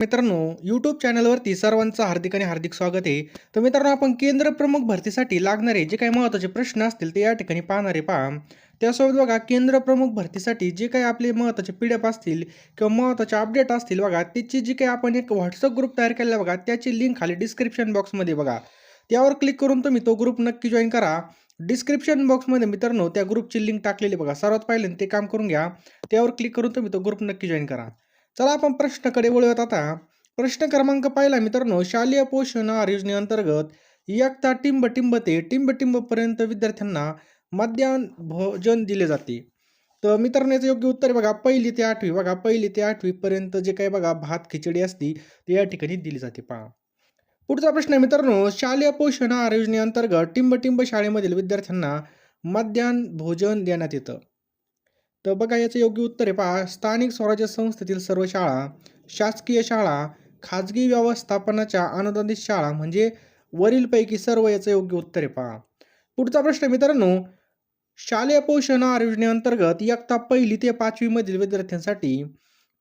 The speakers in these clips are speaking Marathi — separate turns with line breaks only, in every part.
मित्रांनो, यूट्यूब चॅनलवरती सर्वांचं हार्दिक आणि हार्दिक स्वागत आहे. तर मित्रांनो, आपण केंद्र प्रमुख भरतीसाठी लागणारे जे काही महत्त्वाचे प्रश्न असतील ते या ठिकाणी पाहणार आहे पहा. त्यासोबत बघा केंद्र प्रमुख भरतीसाठी जे काही आपले महत्त्वाचे पी-डी-एफ असतील किंवा महत्त्वाचे अपडेट असतील बघा, त्याची जी काही आपण एक WhatsApp ग्रुप तयार केलेला आहे बघा, त्याची लिंक खाली डिस्क्रिप्शन बॉक्समध्ये बघा. त्यावर क्लिक करून तुम्ही तो ग्रुप नक्की जॉइन करा. डिस्क्रिप्शन बॉक्समध्ये मित्रांनो त्या ग्रुपची लिंक टाकलेली बघा. सर्वात पहिले ते काम करून घ्या. त्यावर क्लिक करून तुम्ही तो ग्रुप नक्की जॉइन करा. चला आपण प्रश्नाकडे वळूयात आता. प्रश्न क्रमांक पहिला मित्रांनो, शालेय पोषण आहार योजनेअंतर्गत इयत्ता टिंब-टिंब ते टिंब-टिंबपर्यंत विद्यार्थ्यांना मध्यान्ह भोजन दिले जाते. तर मित्रांनो, याचं योग्य उत्तर आहे बघा 1ली ते 8वी बघा 1ली ते 8वी पर्यंत जे काही बघा भात खिचडी असती ते या ठिकाणी दिली जाते पहा. पुढचा प्रश्न आहे मित्रांनो, शालेय पोषण आहार योजनेअंतर्गत टिंब-टिंब शाळेमधील विद्यार्थ्यांना मध्यान्ह भोजन देण्यात येतं. तर बघा याचं योग्य उत्तर आहे पहा, स्थानिक स्वराज्य संस्थेतील सर्व शाळा, शासकीय शाळा, खाजगी व्यवस्थापनाच्या अनुदानित शाळा म्हणजे वरीलपैकी सर्व याचं योग्य उत्तर आहे पहा. पुढचा प्रश्न आहे मित्रांनो, शालेय पोषण आहार योजनेअंतर्गत इयत्ता 1ली ते 5वी मधील विद्यार्थ्यांसाठी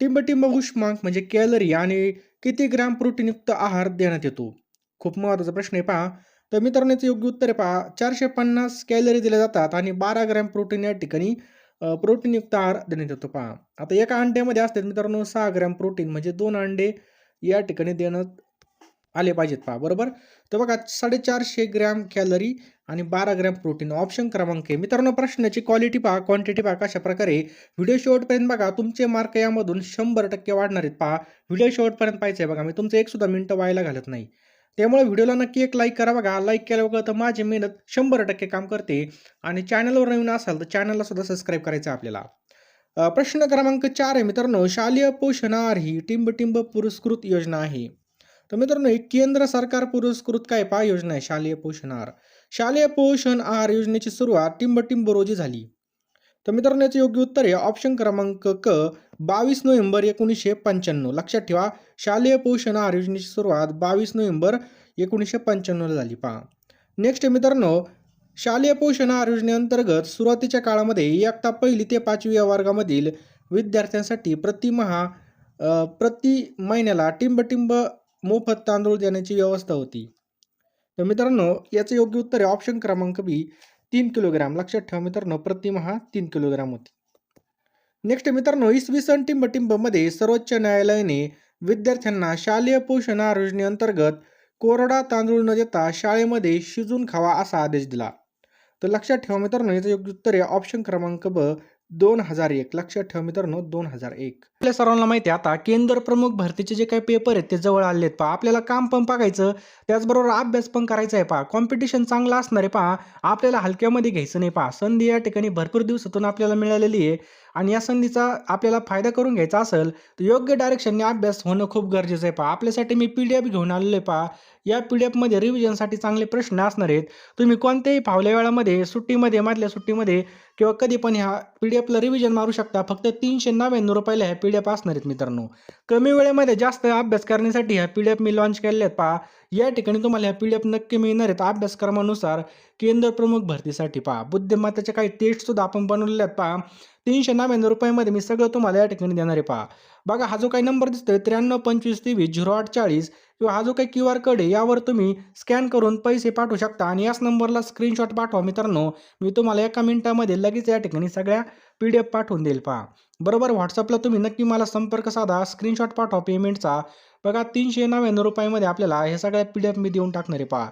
टिंब-टिंब उष्मांक म्हणजे कॅलरी आणि किती ग्रॅम प्रोटीनयुक्त आहार देण्यात येतो? खूप महत्त्वाचा प्रश्न आहे पहा. तर मित्रांनो याचं योग्य उत्तर आहे पहा, 450 कॅलरी दिल्या जातात आणि 12 ग्रॅम प्रोटीन या ठिकाणी प्रोटीनयुक्त आहार देण्यात येतो पहा. आता एका अंड्यामध्ये असतात मित्रांनो 6 ग्रॅम प्रोटीन म्हणजे 2 अंडे या ठिकाणी देण्यात आले पाहिजेत पहा, बरोबर? तर बघा 450 ग्रॅम कॅलरी आणि 12 ग्रॅम प्रोटीन ऑप्शन क्रमांक आहे. मित्रांनो प्रश्नाची क्वालिटी पहा, क्वांटिटी पहा कशाप्रकारे. व्हिडिओ शेवटपर्यंत बघा, तुमचे मार्क यामधून 100% वाढणार आहेत पहा. व्हिडिओ शेवटपर्यंत पाहायचं आहे बघा, मी तुमचं एक सुद्धा मिनिटं वायाला घालत नाही. त्यामुळे व्हिडिओला नक्की एक लाईक करा बघा. लाईक केल्यावर तर माझी मेहनत 100% काम करते आणि चॅनलवर नवीन असाल तर चॅनलला सुद्धा सबस्क्राईब करायचं आहे आपल्याला. प्रश्न क्रमांक 4 आहे मित्रांनो, शालेय पोषण आहार ही टिंब-टिंब पुरस्कृत योजना आहे. तर मित्रांनो, ही केंद्र सरकार पुरस्कृत काय पहा योजना आहे शालेय पोषण आहार. शालेय पोषण आहार योजनेची सुरुवात टिंब-टिंब रोजी झाली. तर मित्रांनो याचं योग्य उत्तर आहे ऑप्शन क्रमांक क 22 नोव्हेंबर 1995. लक्षात ठेवा, शालेय पोषण आहार योजनेची सुरुवात 22 नोव्हेंबर 1995 झाली पहा. नेक्स्ट मित्रांनो, शालेय पोषण आहार योजनेअंतर्गत सुरुवातीच्या काळामध्ये इयत्ता 1ली ते 5वी या वर्गामधील विद्यार्थ्यांसाठी प्रति महिन्याला टिंब-टिंब मोफत तांदूळ देण्याची व्यवस्था होती. तर मित्रांनो याचं योग्य उत्तर आहे ऑप्शन क्रमांक बी 3 किलोग्राम. लक्षात ठेवा मित्रांनो, प्रतिमाह 3 किलोग्राम होती. नेक्स्ट मित्रांनो, इसवी सन टिंब-टिंबमध्ये सर्वोच्च न्यायालयाने विद्यार्थ्यांना शालेय पोषण आहार योजनेअंतर्गत कोरडा तांदूळ न देता शाळेमध्ये शिजून खावा असा आदेश दिला. तर लक्षात ठेवा मित्रांनो, याचं योग्य उत्तर आहे ऑप्शन क्रमांक ब 2001. लक्षात ठेवा मित्रांनो 2001. आपल्या सर्वांना माहिती आहे आता केंद्र प्रमुख भरतीचे जे काही पेपर आहेत ते जवळ आले आहेत पहा. आपल्याला काम पण बघायचं, त्याचबरोबर अभ्यास पण करायचा आहे पहा. कॉम्पिटिशन चांगला असणार आहे पहा. आपल्याला हलक्यामध्ये घ्यायचं नाही पहा. संधी या ठिकाणी भरपूर दिवसातून आपल्याला मिळालेली आहे आणि या संधीचा आपल्याला फायदा करून घ्यायचा असेल तर योग्य डायरेक्शनने अभ्यास होणं खूप गरजेचं आहे पहा. आपल्यासाठी मी PDF घेऊन आलेलो आहे पहा. या PDFमध्ये रिव्हिजनसाठी चांगले प्रश्न असणार आहेत. तुम्ही कोणत्याही फावल्या वेळामध्ये, सुट्टीमध्ये, मधल्या सुट्टीमध्ये किंवा कधी पण ह्या PDFला रिव्हिजन मारू शकता. फक्त ₹399 ह्या PDF असणार आहेत मित्रांनो. कमी वेळेमध्ये जास्त अभ्यास करण्यासाठी ह्या PDF मी लॉन्च केलेल्या आहेत पहा. या ठिकाणी तुम्हाला ह्या PDF नक्की मिळणार आहेत अभ्यासक्रमानुसार केंद्र प्रमुख भरतीसाठी पहा. बुद्धिमत्तेच्या काही टेस्टसुद्धा आपण बनवलेल्या आहेत पहा. ₹399 मध्ये मी सगळं तुम्हाला या ठिकाणी देणार आहे पहा. बघा हा जो काही नंबर दिसतोय 9325230840 किंवा हा जो काही QR कोड आहे यावर तुम्ही स्कॅन करून पैसे पाठवू शकता आणि याच नंबरला स्क्रीनशॉट पाठवा मित्रांनो. मी तुम्हाला एका मिनिटामध्ये लगेच या ठिकाणी सगळ्या PDF पाठवून देईल पहा. बरोबर, WhatsAppला तुम्ही नक्की मला संपर्क साधा, स्क्रीनशॉट पाठवा पेमेंटचा. बघा ₹399 मध्ये आपल्याला हे सगळ्या PDF मी देऊन टाकणार आहे पहा.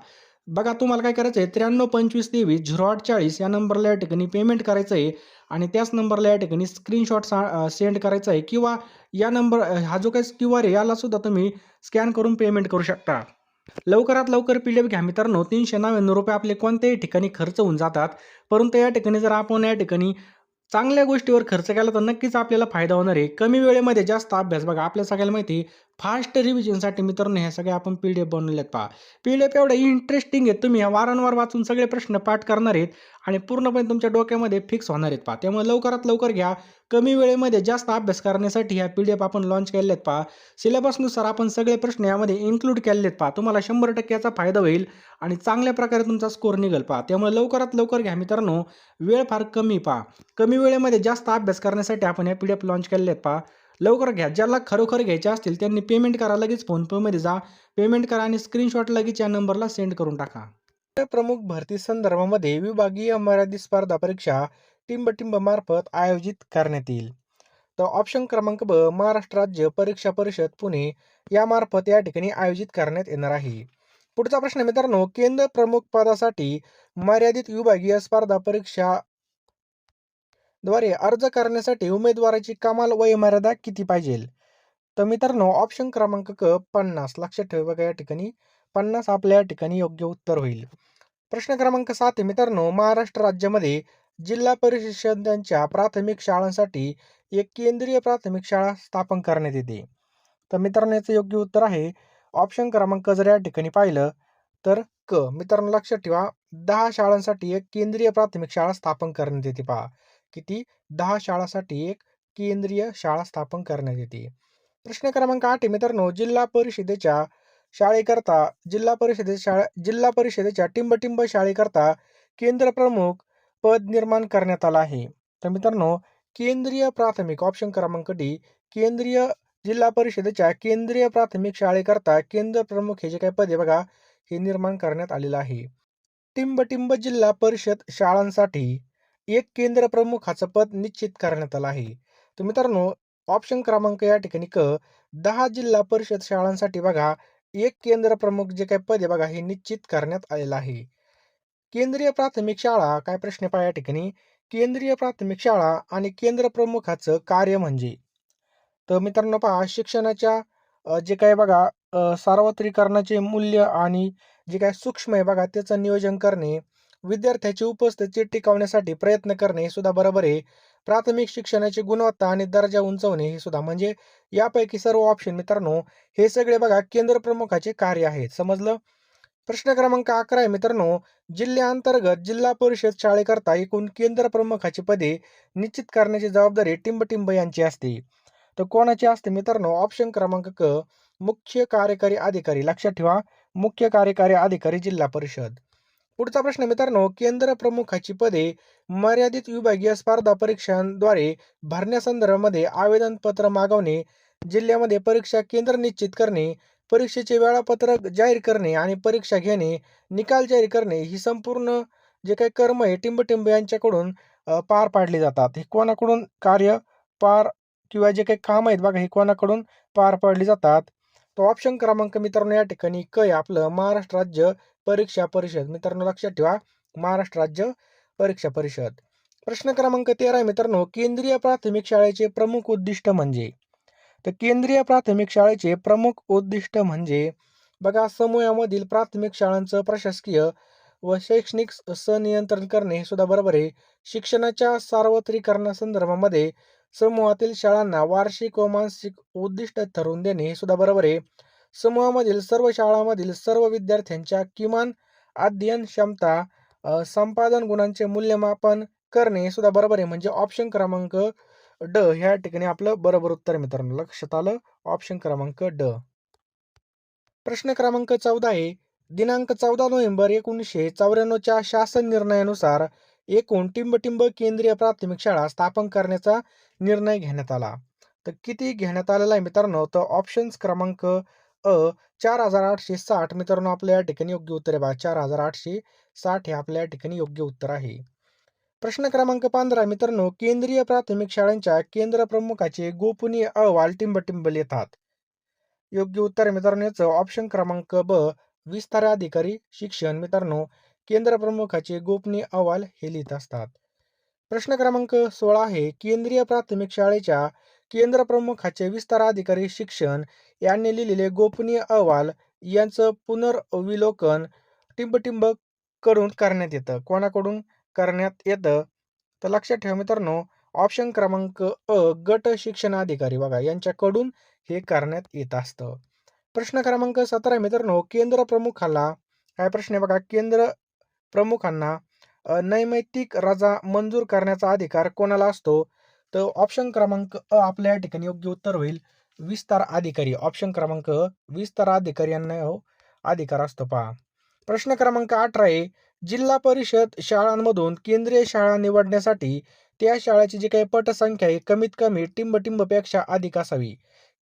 बघा तुम्हाला काय करायचं आहे 9325230840 या नंबरला या ठिकाणी पेमेंट करायचं आहे आणि त्याच नंबरला या ठिकाणी स्क्रीनशॉट सेंड करायचा आहे किंवा या नंबर हा जो काही QR आहे याला सुद्धा तुम्ही स्कॅन करून पेमेंट करू शकता. लवकरात लवकर PDF घ्या मित्रांनो. ₹399 आपले कोणत्याही ठिकाणी खर्च होऊन जातात, परंतु या ठिकाणी जर आपण या ठिकाणी चांगल्या गोष्टीवर खर्च केला तर नक्कीच आपल्याला फायदा होणार आहे. कमी वेळेमध्ये जास्त अभ्यास. बघा आपल्या सगळ्याला माहिती आहे फास्ट रिव्हिजनसाठी मित्रांनो ह्या सगळ्या आपण PDF बनवल्यात पहा. PDF एवढं इंटरेस्टिंग आहेत, तुम्ही वारंवार वाचून सगळे प्रश्न पाठ करणार आहेत आणि पूर्णपणे तुमच्या डोक्यामध्ये फिक्स होणार आहेत पहा. त्यामुळे लवकरात लवकर घ्या. कमी वेळेमध्ये जास्त अभ्यास करण्यासाठी ह्या PDF आपण लॉन्च केलेले आहेत पहा. सिलेबसनुसार आपण सगळे प्रश्न यामध्ये इन्क्लूड केलेले आहेत पहा. तुम्हाला 100% याचा फायदा होईल आणि चांगल्या प्रकारे तुमचा स्कोर निघेल पहा. त्यामुळे लवकरात लवकर घ्या मित्रांनो. वेळ फार कमी पहा. कमी वेळेमध्ये जास्त अभ्यास करण्यासाठी आपण या PDF लॉन्च केलेले आहेत पहा. लवकर घ्या. ज्याला खरोखर घ्यायचे असतील त्यांनी पेमेंट करा. लगेच फोनपेमध्ये जा. पेमेंट करा आणि स्क्रीनशॉट लगेच या नंबरला सेंड करून टाका. प्रमुख भरती संदर्भामध्ये विभागीय मर्यादित स्पर्धा परीक्षा टिंब मार्फत आयोजित करण्यात येईल. तर ऑप्शन क्रमांक ब, महाराष्ट्र राज्य परीक्षा परिषद पुणे यामार्फत या ठिकाणी आयोजित करण्यात येणार आहे. पुढचा प्रश्न मित्रांनो, केंद्र प्रमुख पदासाठी मर्यादित विभागीय स्पर्धा परीक्षा द्वारे अर्ज करण्यासाठी उमेदवाराची कमाल वयोमर्यादा किती पाहिजे? तर मित्रांनो, ऑप्शन क्रमांक क 50. लक्षात ठेवा बघा, या ठिकाणी 50 आपल्या या ठिकाणी योग्य उत्तर होईल. प्रश्न क्रमांक 7 आहे मित्रांनो, महाराष्ट्र राज्यामध्ये जिल्हा परिषदांच्या प्राथमिक शाळांसाठी एक केंद्रीय प्राथमिक शाळा स्थापन करण्यात येते. तर मित्रांनो, याचं योग्य उत्तर आहे ऑप्शन क्रमांक जर या ठिकाणी पाहिलं तर क. मित्रांनो लक्षात ठेवा, 10 शाळांसाठी एक केंद्रीय प्राथमिक शाळा स्थापन करण्यात येते. पहा किती, 10 शाळांसाठी एक केंद्रीय शाळा स्थापन करण्यात येते. प्रश्न क्रमांक 8 आहे मित्रांनो, जिल्हा परिषदेच्या टिंब शाळेकरता केंद्र प्रमुख पद निर्माण करण्यात आलं आहे. तर मित्रांनो, केंद्रीय प्राथमिक ऑप्शन क्रमांक डी, जिल्हा परिषदेच्या केंद्रीय प्राथमिक शाळेकरता केंद्र प्रमुख हे जे काही पद आहे बघा, हे निर्माण करण्यात आलेलं आहे. टिंब जिल्हा परिषद शाळांसाठी एक केंद्र प्रमुखाचं पद निश्चित करण्यात आलं आहे. तर मित्रांनो, ऑप्शन क्रमांक या ठिकाणी क, 10 जिल्हा परिषद शाळांसाठी बघा एक केंद्र प्रमुख जे काही पद आहे बघा, हे निश्चित करण्यात आलेलं आहे. केंद्रीय प्राथमिक शाळा, काय प्रश्न पहा या ठिकाणी, केंद्रीय प्राथमिक शाळा आणि केंद्र प्रमुखाचं कार्य म्हणजे? तर मित्रांनो पहा, शिक्षणाच्या जे काही बघा सार्वत्रिकरणाचे मूल्य आणि जे काही सूक्ष्म आहे बघा त्याचं नियोजन करणे, विद्यार्थ्याची उपस्थिती टिकवण्यासाठी प्रयत्न करणे हे सुद्धा बरोबर आहे. प्राथमिक शिक्षणाची गुणवत्ता आणि दर्जा उंचवणे हे सुद्धा, म्हणजे यापैकी सर्व ऑप्शन मित्रांनो हे सगळे बघा केंद्र प्रमुखाचे कार्य आहेत. समजलं? प्रश्न क्रमांक 11 आहे मित्रांनो, जिल्ह्यांतर्गत जिल्हा परिषद शाळेकरता एकूण केंद्र प्रमुखाची पदे निश्चित करण्याची जबाबदारी टिंब यांची असते. तर कोणाची असते मित्रांनो? ऑप्शन क्रमांक क, मुख्य कार्यकारी अधिकारी. लक्षात ठेवा, मुख्य कार्यकारी अधिकारी जिल्हा परिषद. पुढचा प्रश्न मित्रांनो, केंद्र प्रमुखाची पदे मर्यादित विभागीय स्पर्धा परीक्षांद्वारे भरण्यासंदर्भामध्ये आवेदन पत्र मागवणे, जिल्ह्यामध्ये परीक्षा केंद्र निश्चित करणे, परीक्षेचे वेळापत्रक जाहीर करणे आणि परीक्षा घेणे, निकाल जाहीर करणे ही संपूर्ण जे काही कर्म आहे टिंब यांच्याकडून पार पाडली जातात. हे कोणाकडून कार्य पार किंवा जे काही काम आहेत बघा, हे कोणाकडून पार पाडली जातात? तो ऑप्शन क्रमांक मित्रांनो या ठिकाणी क आहे आपलं, महाराष्ट्र राज्य परीक्षा परिषद. मित्रांनो लक्षात ठेवा, महाराष्ट्र राज्य परीक्षा परिषद. प्रश्न क्रमांक 13 आहे मित्रांनो, केंद्रीय प्राथमिक शाळेचे प्रमुख उद्दिष्ट म्हणजे? तर केंद्रीय प्राथमिक शाळेचे प्रमुख उद्दिष्ट म्हणजे बघा, समूहामधील प्राथमिक शाळांचं प्रशासकीय व शैक्षणिक संनियंत्रण करणे हे सुद्धा बरोबर आहे. शिक्षणाच्या सार्वत्रिकरणासंदर्भामध्ये समूहातील शाळांना वार्षिक व मानसिक उद्दिष्ट ठरवून देणे हे सुद्धा बरोबर आहे. समूहामधील सर्व शाळांमधील सर्व विद्यार्थ्यांच्या किमान अध्ययन क्षमता संपादन गुणांचे मूल्यमापन करणे हे सुद्धा बरोबर आहे. म्हणजे ऑप्शन क्रमांक ड ह्या ठिकाणी आपलं बरोबर उत्तर आहे मित्रांनो. लक्षात आलं? ऑप्शन क्रमांक ड. प्रश्न क्रमांक 14 आहे, दिनांक 14 नोव्हेंबर 1994च्या शासन निर्णयानुसार एकूण टिंब केंद्रीय प्राथमिक शाळा स्थापन करण्याचा निर्णय घेण्यात आला. तर किती घेण्यात आलेला आहे मित्रांनो? तर ऑप्शन्स क्रमांक अ 4860 मित्रांनो आपल्या या ठिकाणी योग्य उत्तर आहे बघा. 4860 हे आपल्या या ठिकाणी योग्य उत्तर आहे. प्रश्न क्रमांक 15 मित्रांनो, केंद्रीय प्राथमिक शाळांच्या केंद्र प्रमुखाचे गोपनीय अहवाल टिंब लिहितात. योग्य उत्तर मित्रांनो याचं ऑप्शन क्रमांक ब, विस्तार अधिकारी शिक्षण. मित्रांनो, केंद्र प्रमुखाचे गोपनीय अहवाल हे लिहित असतात. प्रश्न क्रमांक 16 आहे, केंद्रीय प्राथमिक शाळेच्या केंद्र प्रमुखाचे विस्तार अधिकारी शिक्षण यांनी लिहिलेले गोपनीय अहवाल यांचं पुनर्विलोकन टिंब कडून करण्यात येतं. कोणाकडून करण्यात येतं? तर लक्षात ठेवा मित्रांनो, ऑप्शन क्रमांक अ, गट शिक्षणाधिकारी बघा यांच्याकडून हे करण्यात येत असतं. प्रश्न क्रमांक 17 मित्रांनो, केंद्र प्रमुखाला, काय प्रश्न आहे बघा, केंद्र प्रमुखांना नैमित्तिक रजा मंजूर करण्याचा अधिकार कोणाला असतो? तर ऑप्शन क्रमांक अ आपल्या या ठिकाणी योग्य उत्तर होईल, विस्तार अधिकारी. ऑप्शन क्रमांक अ, विस्तार अधिकारी यांना अधिकार असतो. पहा प्रश्न क्रमांक 18 आहे, जिल्हा परिषद शाळांमधून केंद्रीय शाळा निवडण्यासाठी त्या शाळेची जी काही पटसंख्या आहे कमीत कमी टिंब-टिंबपेक्षा अधिक असावी.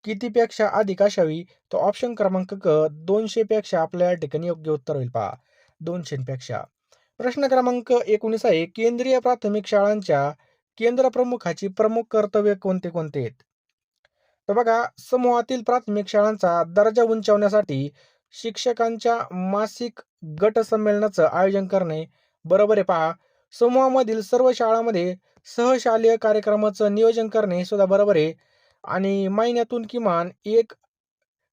कितीपेक्षा अधिक असावी? तर ऑप्शन क्रमांक क 200 पेक्षा आपल्या या ठिकाणी योग्य उत्तर होईल पहा. 200 पेक्षा. प्रश्न क्रमांक 19 आहे. केंद्रीय प्राथमिक शाळांच्या केंद्रप्रमुखाची प्रमुख कर्तव्य कोणते कोणते आहेत? तर बघा, समूहातील प्राथमिक शाळांचा दर्जा उंचावण्यासाठी शिक्षकांच्या मासिक गट संमेलनाचं आयोजन करणे बरोबर आहे पहा. समूहामधील सर्व शाळांमध्ये सहशालेय कार्यक्रमाचं नियोजन करणे हे सुद्धा बरोबर आहे. आणि महिन्यातून किमान एक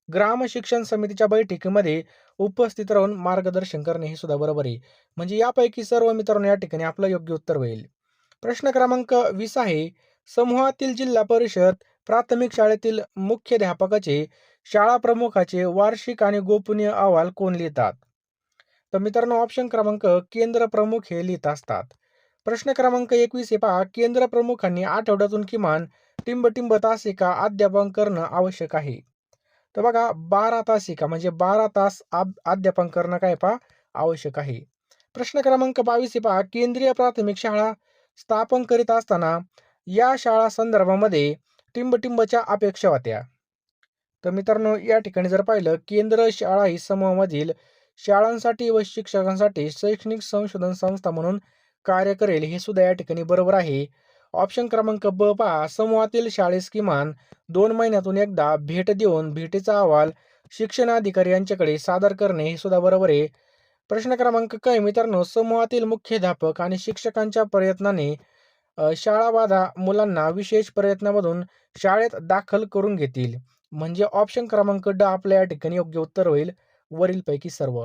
ग्राम शिक्षण समितीच्या बैठकीमध्ये उपस्थित राहून मार्गदर्शन करणे हे सुद्धा बरोबर आहे. म्हणजे यापैकी सर्व मित्रांनो या ठिकाणी आपलं योग्य उत्तर होईल. प्रश्न क्रमांक 20 आहे. समूहातील जिल्हा परिषद प्राथमिक शाळेतील मुख्याध्यापकाचे शाळा प्रमुखाचे वार्षिक आणि गोपनीय अहवाल कोण लिहितात? तर मित्रांनो ऑप्शन क्रमांक केंद्र प्रमुख हे लिहित असतात. प्रश्न क्रमांक 21 हे पहा. केंद्र प्रमुखांनी आठवड्यातून किमान टिंब तासिका अध्यापन करणं आवश्यक आहे. तर बघा 12 तासिका म्हणजे 12 तास अध्यापन करणं काय पहा आवश्यक आहे. प्रश्न क्रमांक 22 हे पहा. केंद्रीय प्राथमिक शाळा स्थापन करीत असताना या शाळा संदर्भामध्ये टिंबच्या अपेक्षा होत्या. तर मित्रांनो या ठिकाणी जर पाहिलं केंद्र शाळा ही समूहामधील शाळांसाठी व शिक्षकांसाठी शैक्षणिक संशोधन संस्था म्हणून कार्य करेल हे सुद्धा या ठिकाणी बरोबर आहे. ऑप्शन क्रमांक ब पहा. समूहातील शाळेस किमान 2 महिन्यातून एकदा भेट देऊन भेटीचा अहवाल शिक्षणाधिकारी यांच्याकडे सादर करणे हे सुद्धा बरोबर आहे. प्रश्न क्रमांक क मित्रांनो समूहातील मुख्याध्यापक आणि शिक्षकांच्या प्रयत्नाने शाळाबाधा मुलांना विशेष प्रयत्नामधून शाळेत दाखल करून घेतील. म्हणजे ऑप्शन क्रमांक ड आपल्या या ठिकाणी योग्य उत्तर होईल वरीलपैकी सर्व.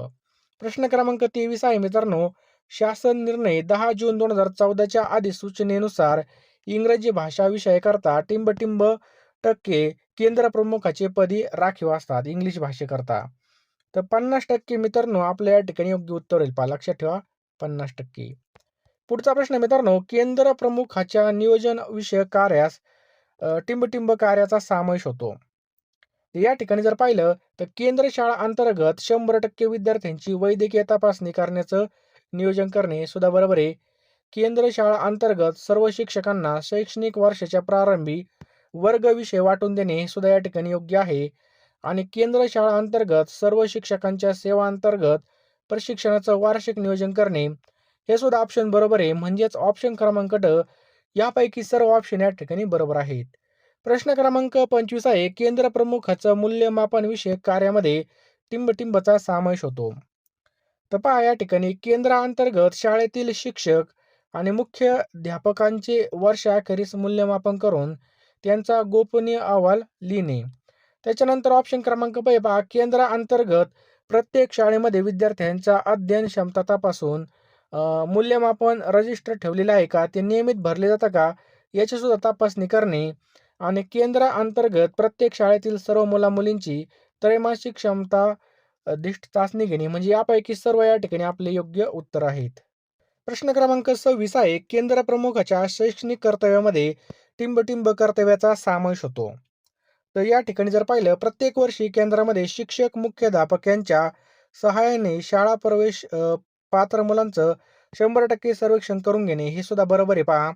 प्रश्न क्रमांक 23 आहे मित्रांनो. शासन निर्णय 10 जून 2014च्या अधिसूचनेनुसार इंग्रजी भाषा विषयाकरता टिंब टक्के केंद्र प्रमुखाचे पदी राखीव असतात इंग्लिश भाषेकरता. तर 50% मित्रांनो आपल्या या ठिकाणी योग्य उत्तर होईल पहा लक्षात ठेवा 50%. पुढचा प्रश्न मित्रांनो. केंद्र प्रमुखाच्या नियोजन विषयक कार्यास टिंब कार्याचा समावेश होतो. या ठिकाणी जर पाहिलं तर केंद्र शाळा अंतर्गत 100% विद्यार्थ्यांची वैद्यकीय तपासणी करण्याचं नियोजन करणे हे सुद्धा बरोबर आहे. केंद्र शाळा अंतर्गत सर्व शिक्षकांना शैक्षणिक वर्षाच्या प्रारंभी वर्ग विषय वाटून देणे हे सुद्धा या ठिकाणी योग्य आहे. आणि केंद्र शाळा अंतर्गत सर्व शिक्षकांच्या सेवा अंतर्गत प्रशिक्षणाचं वार्षिक नियोजन करणे हे सुद्धा ऑप्शन बरोबर आहे. म्हणजेच ऑप्शन क्रमांक ड यापैकी सर्व ऑप्शन या ठिकाणी बरोबर आहेत. प्रश्न क्रमांक 25 आहे. केंद्र प्रमुखाचं मूल्यमापन विषयक कार्यामध्ये टिंबचा समावेश होतो. तर पहा या ठिकाणी केंद्राअंतर्गत शाळेतील शिक्षक आणि मुख्याध्यापकांचे वर्षाअखेरीस मूल्यमापन करून त्यांचा गोपनीय अहवाल लिहिणे. त्याच्यानंतर ऑप्शन क्रमांक ब पहा. केंद्राअंतर्गत प्रत्येक शाळेमध्ये विद्यार्थ्यांच्या अध्ययन क्षमता तपासून मूल्यमापन रजिस्टर ठेवलेलं आहे का ते नियमित भरले जातं का याची सुद्धा तपासणी करणे. आणि केंद्राअंतर्गत प्रत्येक शाळेतील सर्व मुला-मुलींची त्रैमासिक क्षमता चाचणी घेणे. म्हणजे यापैकी सर्व या ठिकाणी आपले योग्य उत्तर आहेत. प्रश्न क्रमांक 26 आहे. केंद्र प्रमुखाच्या शैक्षणिक कर्तव्यामध्ये टिंब कर्तव्याचा समावेश होतो. तर या ठिकाणी जर पाहिलं प्रत्येक वर्षी केंद्रामध्ये शिक्षक मुख्याध्यापक यांच्या सहाय्याने शाळा प्रवेश पात्र मुलांचं 100% सर्वेक्षण करून घेणे हे सुद्धा बरोबर आहे पहा.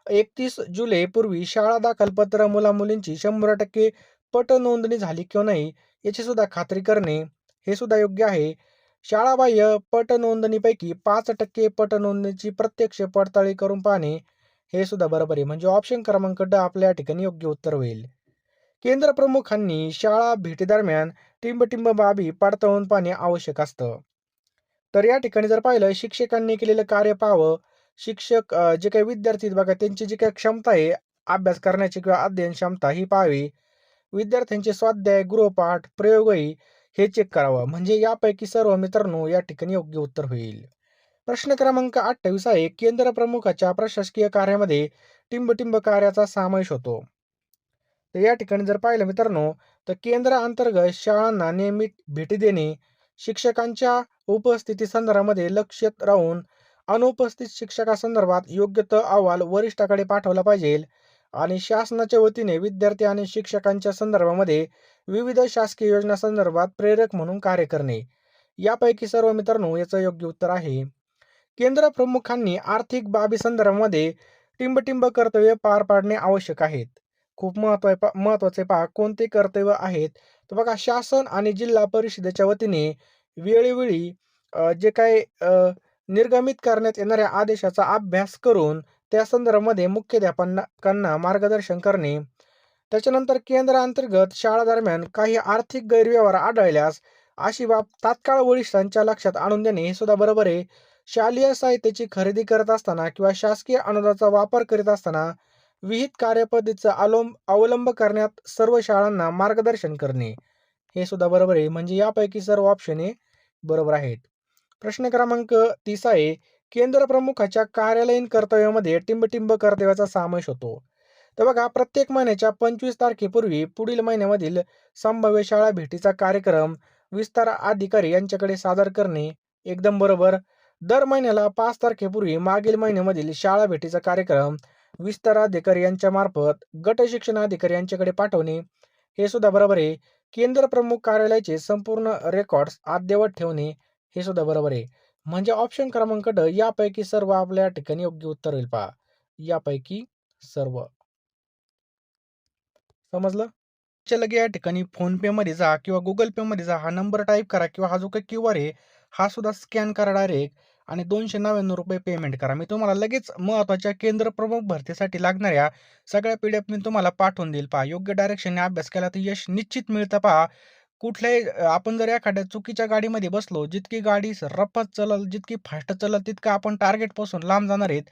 31 जुलै पूर्वी शाळा दाखलपत्र मुला-मुलींची 100% पट नोंदणी झाली किंवा नाही याची सुद्धा खात्री करणे हे सुद्धा योग्य आहे. शाळाबाह्य पट नोंदणीपैकी 5% पट नोंदणीची प्रत्यक्ष पडताळणी करून पाहणे हे सुद्धा बरोबर आहे. म्हणजे ऑप्शन क्रमांक ड आपल्या ठिकाणी योग्य उत्तर होईल. केंद्र प्रमुखांनी शाळा भेटीदरम्यान टिंब बाबी पडताळून पाहणे आवश्यक असतं. तर या ठिकाणी जर पाहिलं शिक्षकांनी केलेलं कार्य पाहावं. शिक्षक जे काही विद्यार्थी बघा त्यांची जी काही क्षमता आहे अभ्यास करण्याची किंवा अध्ययन क्षमता ही पाहावी. विद्यार्थ्यांचे स्वाध्याय, गृहपाठ, प्रयोगही हे चेक करावं. म्हणजे यापैकी सर्व मित्रांनो या ठिकाणी योग्य उत्तर होईल. प्रश्न क्रमांक 28 आहे. केंद्र प्रमुखाच्या प्रशासकीय कार्यामध्ये टिंब कार्याचा समावेश होतो. तर या ठिकाणी जर पाहिलं मित्रांनो तर केंद्र अंतर्गत शाळांना नियमित भेटी देणे, शिक्षकांच्या उपस्थिती संदर्भामध्ये लक्ष राहून अनुपस्थित शिक्षकासंदर्भात योग्य तो अहवाल वरिष्ठाकडे पाठवला पाहिजे आणि शासनाच्या वतीने विद्यार्थी आणि शिक्षकांच्या संदर्भामध्ये विविध शासकीय योजना संदर्भात प्रेरक म्हणून कार्य करणे. यापैकी सर्व मित्रांनो याचं योग्य उत्तर आहे. केंद्र प्रमुखांनी आर्थिक बाबी संदर्भामध्ये टिंब-टिंब कर्तव्य पार पाडणे आवश्यक आहेत. खूप महत्त्वाचे पहा कोणते कर्तव्य आहेत? तर बघा शासन आणि जिल्हा परिषदेच्या वतीने वेळोवेळी जे काही निर्गमित करण्यात येणाऱ्या आदेशाचा अभ्यास करून त्या संदर्भामध्ये मुख्याध्यापकांना मार्गदर्शन करणे. त्याच्यानंतर केंद्राअंतर्गत शाळा दरम्यान काही आर्थिक गैरव्यवहार आढळल्यास अशी बाब तात्काळ वरिष्ठांच्या लक्षात आणून देणे हे सुद्धा बरोबर आहे. शालेय साहित्याची खरेदी करत असताना किंवा शासकीय अनुदानाचा वापर करीत असताना विहित कार्यपद्धतीचा अवलंब करण्यात सर्व शाळांना मार्गदर्शन करणे हे सुद्धा बरोबर आहे. म्हणजे यापैकी सर्व ऑप्शन हे बरोबर आहेत. प्रश्न क्रमांक 30 आहे. केंद्र प्रमुखाच्या कार्यालयीन कर्तव्यामध्ये टिंब-टिंब कर्तव्याचा समावेश होतो. तर बघा प्रत्येक महिन्याच्या 25 तारखेपूर्वी पुढील महिन्यामधील संभाव्य शाळा भेटीचा कार्यक्रम विस्तार अधिकारी यांच्याकडे सादर करणे एकदम बरोबर. दर महिन्याला 5 तारखेपूर्वी मागील महिन्यामधील शाळा भेटीचा कार्यक्रम विस्तार अधिकारी यांच्या मार्फत गट शिक्षण अधिकारी यांच्याकडे पाठवणे हे सुद्धा बरोबर आहे. केंद्र प्रमुख कार्यालयाचे संपूर्ण रेकॉर्ड्स अद्ययावत ठेवणे हे सुद्धा बरोबर आहे. म्हणजे ऑप्शन क्रमांक ड यापैकी सर्व आपल्या ठिकाणी योग्य उत्तर होईल पहा. यापैकी सर्व. समजलं? लगे या ठिकाणी फोनपेमध्ये जा किंवा Google पेमध्ये जा. हा नंबर टाइप करा किंवा हा जो काही क्यूआर आहे, हा सुद्धा स्कॅन करा डायरेक्ट आणि ₹299 पेमेंट करा. मी तुम्हाला लगेच महत्त्वाच्या केंद्र प्रमुख भरतीसाठी लागणाऱ्या सगळ्या पी-डी-एफ मी तुम्हाला पाठवून देईल पहा. योग्य डायरेक्शनने अभ्यास केला तर यश निश्चित मिळतं पहा. कुठल्याही आपण जर एखाद्या चुकीच्या गाडीमध्ये बसलो, जितकी गाडी रफ्फच चालेल, जितकी फास्ट चालेल, तितकं आपण टार्गेटपासून लांब जाणार आहेत.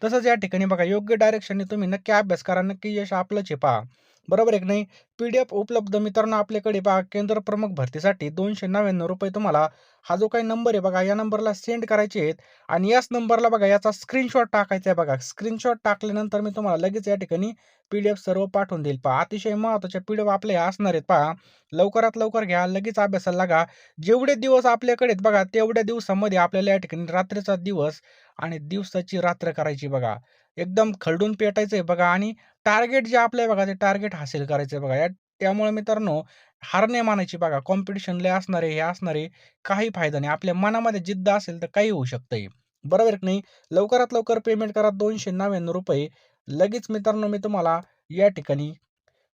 तसंच या ठिकाणी बघा योग्य डायरेक्शनने तुम्ही नक्की अभ्यास करा. नक्की यश आपलंच आहे पहा. बरोबर आहे की नाही? पी-डी-एफ उपलब्ध मित्रांनो आपल्याकडे पहा केंद्र प्रमुख भरतीसाठी ₹299 तुम्हाला हा जो काही नंबर आहे बघा, या नंबरला सेंड करायचे आहेत आणि याच नंबरला बघा याचा स्क्रीनशॉट टाकायचा आहे बघा. स्क्रीनशॉट टाकल्यानंतर मी तुम्हाला लगेच या ठिकाणी पी-डी-एफ सर्व पाठवून देईल पहा. अतिशय महत्त्वाच्या पी-डी-एफ आपल्या ह्या असणार आहेत पहा. लवकरात लवकर घ्या, लगेच अभ्यासाला लागा. जेवढे दिवस आपल्याकडे आहेत बघा, तेवढ्या दिवसामध्ये आपल्याला या ठिकाणी रात्रीचा दिवस आणि दिवसाची रात्र करायची बघा. एकदम खरडून पेटायचंय बघा आणि टार्गेट जे आपलं आहे बघा, ते टार्गेट हासिल करायचं आहे बघा. त्यामुळे मित्रांनो, हार नाही मानायची बघा. कॉम्पिटिशन लय असणार आहे, हे असणार आहे. काही फायदा नाही. आपल्या मनामध्ये जिद्द असेल तर काही होऊ शकतंय. बरोबर की नाही? लवकरात लवकर पेमेंट करा ₹299. लगेच मित्रांनो, मी तुम्हाला या ठिकाणी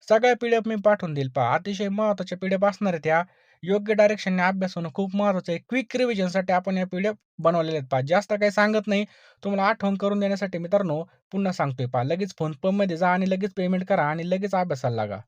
सगळ्या पी-डी-एफ मी पाठवून देईल पहा. अतिशय महत्त्वाच्या पी-डी-एफ असणार आहेत ह्या. योग्य डायरेक्शनने अभ्यास होणं खूप महत्त्वाचं आहे. क्विक रिव्हिजनसाठी आपण या पी-डी-एफ बनवलेल्या आहेत पहा. जास्त काही सांगत नाही. तुम्हाला आठवण करून देण्यासाठी मित्रांनो पुन्हा सांगतोय पहा. लगेच फोनपेमध्ये जा आणि लगेच पेमेंट करा आणि लगेच अभ्यासाला लागा.